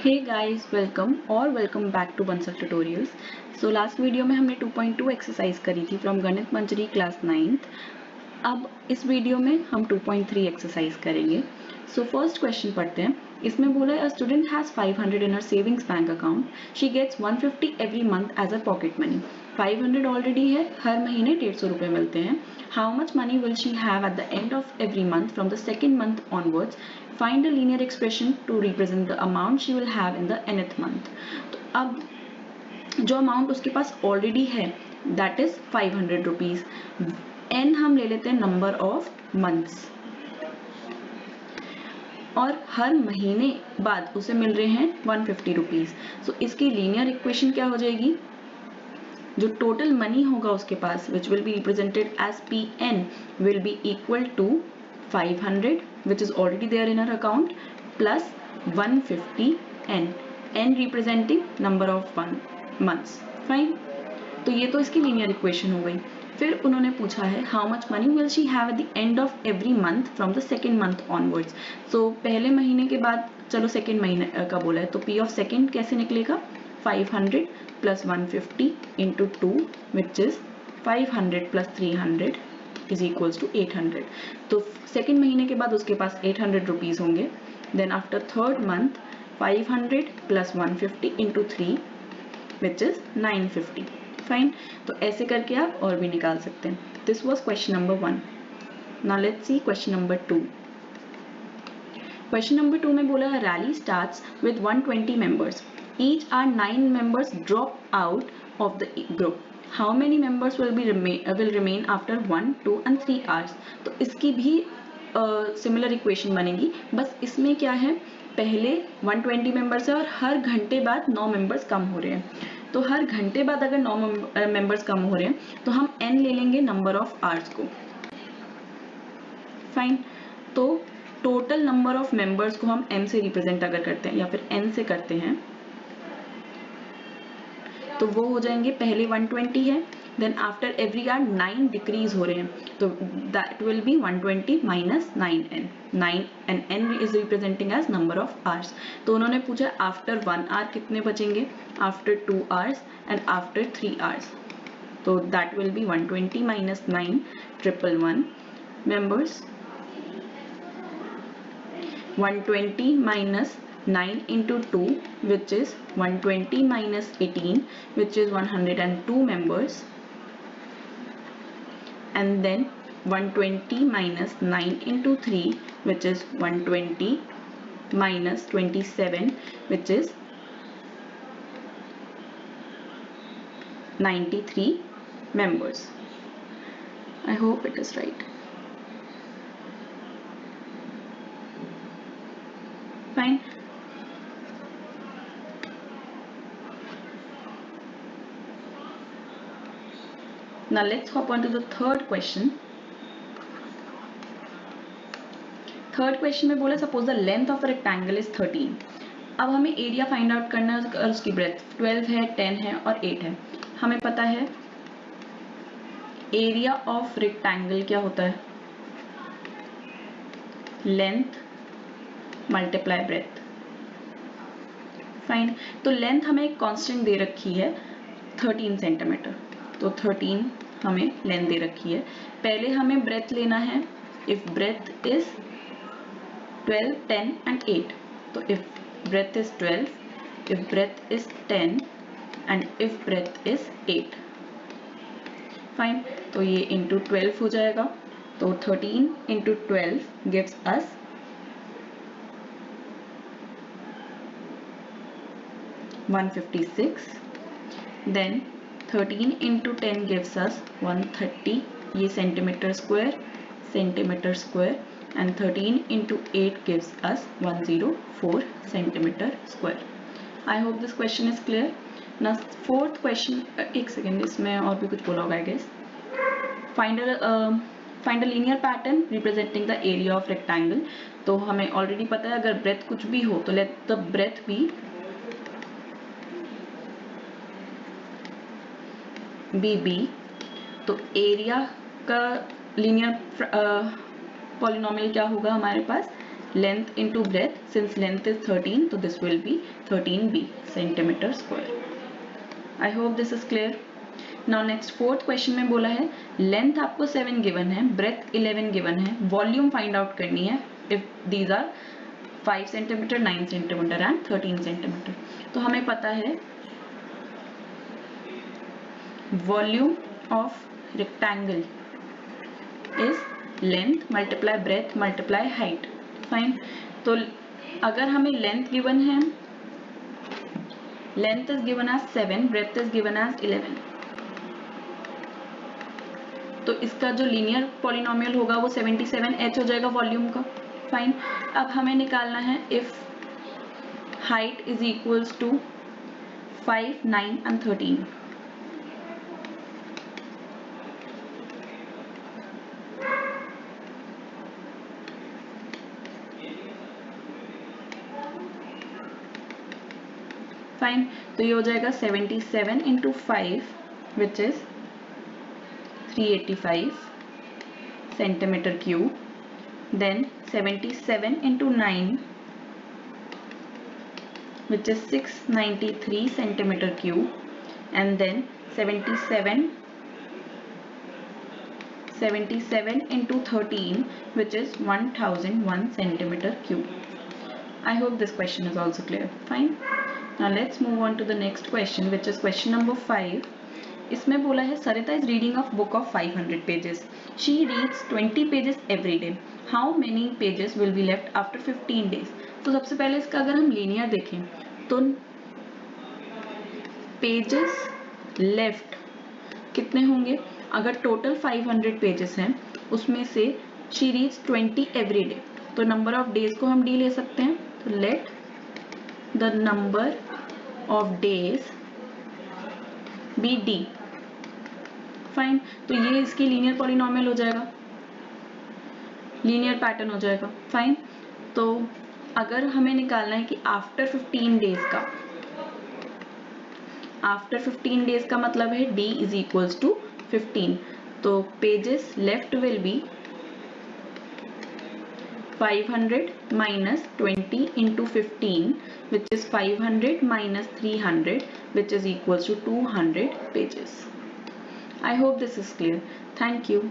Hey guys, welcome back to Bansal tutorials. So last video में हमने 2.2 exercise करी थी फ्रॉम गणित मंजरी क्लास 9th। अब इस वीडियो में हम 2.3 एक्सरसाइज करेंगे। सो फर्स्ट क्वेश्चन पढ़ते हैं। इसमें बोला है, a student has 500 in her savings bank account. She gets 150 every month as a pocket money. 500 already है, हर महीने 150 रुपये मिलते हैं। How much money will she have at the end of every month from the second month onwards. Find a linear expression to represent the amount she will have in the nth month. तो अब जो amount उसके पास already है that is 500 rupees. N हम ले लेते हैं नंबर ऑफ मंथ्स, और हर महीने बाद उसे मिल रहे हैं 150 रुपीज। सो इसकी लीनियर इक्वेशन क्या हो जाएगी? जो टोटल मनी होगा उसके पास which will be represented as Pn will be equal to 500 which is already there in our account plus 150n, n representing number of months. Fine, तो ये तो इसकी लीनियर इक्वेशन हो गई। फिर उन्होंने पूछा है how much money will she have at the end of every month from the second month onwards. So पहले महीने के बाद चलो सेकेंड महीने का बोला है, तो P ऑफ सेकेंड कैसे निकलेगा? 500 plus 150 into 2 which is 500 plus 300 is equals to 800। तो सेकेंड महीने के बाद उसके पास 800 रुपीज होंगे। Then after third month 500 plus 150 into 3 which is 950। Fine, तो ऐसे करके आप और भी निकाल सकते हैं। This was question number 1। Now let's see question number 2। Question number 2 में बोला rally starts with 120 members, each hour 9 members drop out of the group. How many members will remain after 1, 2 and 3 hours. तो इसकी भी similar equation बनेगी, बस इसमें क्या है, पहले 120 मेंबर्स है और हर घंटे बाद 9 मेंबर्स कम हो रहे हैं। तो हर घंटे बाद अगर 9 मेंबर्स कम हो रहे हैं तो हम n ले लेंगे नंबर ऑफ आवर्स को। फाइन, तो टोटल नंबर ऑफ मेंबर्स को हम m से रिप्रेजेंट अगर करते हैं या फिर n से करते हैं तो वो हो जाएंगे, पहले 120 है, then after every hour 9 decrease हो रहे हैं, तो that will be 120 minus 9n। 9 and n is representing as number of hours. तो उन्होंने पूछा आफ्टर 1 आवर कितने बचेंगे, after 2 hours and after 3 hours. तो that will be 120 minus 9 111 members, 120 minus 9 into 2 which is 120 minus 18 which is 102 members, and then 120 minus 9 into 3 which is 120 minus 27 which is 93 members. I hope it is right. Fine. Now let's hop on to the third question. Third question में बोला suppose the length of rectangle is 13। अब हमें area find out करना है और उसकी breath 12 है, 10 है और 8 है। हमें पता है एरिया ऑफ रेक्टेंगल क्या होता है, लेंथ मल्टीप्लाई ब्रेथ। फाइन, तो लेंथ हमें एक कांस्टेंट दे रखी है 13 सेंटीमीटर, तो 13 हमें लेंथ दे रखी है। पहले हमें ब्रेथ लेना है, इफ ब्रेथ इज 12, 10 and 8, तो if breadth is 12, if breadth is 10 and if breadth is 8। Fine, तो ये इंटू 12 हो जाएगा, तो 13 into 12 gives us 156, then 13 into 10 gives us 130, ये centimetre square, and 13 into 8 gives us 104 centimeter square. I hope this question is clear. Now fourth question, एक second, इसमें और भी कुछ बोला होगा I guess. Find a linear pattern representing the area of rectangle. तो हमें already पता है अगर breadth कुछ भी हो तो let the breadth be BB। तो एरिया का लीनियर पॉलिनोमियल क्या होगा हमारे पास, length into breadth. Since length is 13, so this will be 13b centimeter square. I hope this is clear. Now next fourth question में बोला है लेंथ आपको 7 given है, ब्रेथ 11 गिवन है, वॉल्यूम फाइंड आउट करनी है if these are 5 centimeter, 9 centimeter and 13 centimeter. तो हमें पता है volume of rectangle is length multiply breadth multiply height. Fine. तो अगर हमें लेंथ गिवन है, length is given as 7, breadth is given as 11, तो इसका जो लीनियर पॉलिनोमियल होगा वो 77h हो जाएगा वॉल्यूम का. फाइन. अब हमें निकालना है if height is equals to 5, 9 and 13. Fine. तो ये हो जाएगा 77 into 5 which is 385 centimeter cube. Then 77 into 9 which is 693 centimeter cube. And then 77 into 13 which is 1001 centimeter cube. I hope this question is also clear. Fine. Now let's move on to the next question which is question number 5. इसमें बोला है Sarita is reading of book of 500 pages. She reads 20 pages every day. How many pages will be left after 15 days. तो सबसे पहले इसका अगर हम linear देखें तो पेजेस लेफ्ट कितने होंगे. अगर टोटल 500 पेजेस हैं उसमें से शी रीड्स 20 एवरी डे, तो नंबर ऑफ डेज को हम डी ले सकते हैं. तो let the number of days be D. Fine. तो ये इसकी लीनियर पॉलिनोमियल हो जाएगा, लीनियर पैटर्न हो जाएगा. फाइन. तो अगर हमें निकालना है कि आफ्टर 15 डेज का, आफ्टर 15 डेज का मतलब है d इज इक्वल्स टू 15. तो pages left will be 500 minus 20 into 15 which is 500 minus 300 which is equals to 200 pages. I hope this is clear. Thank you.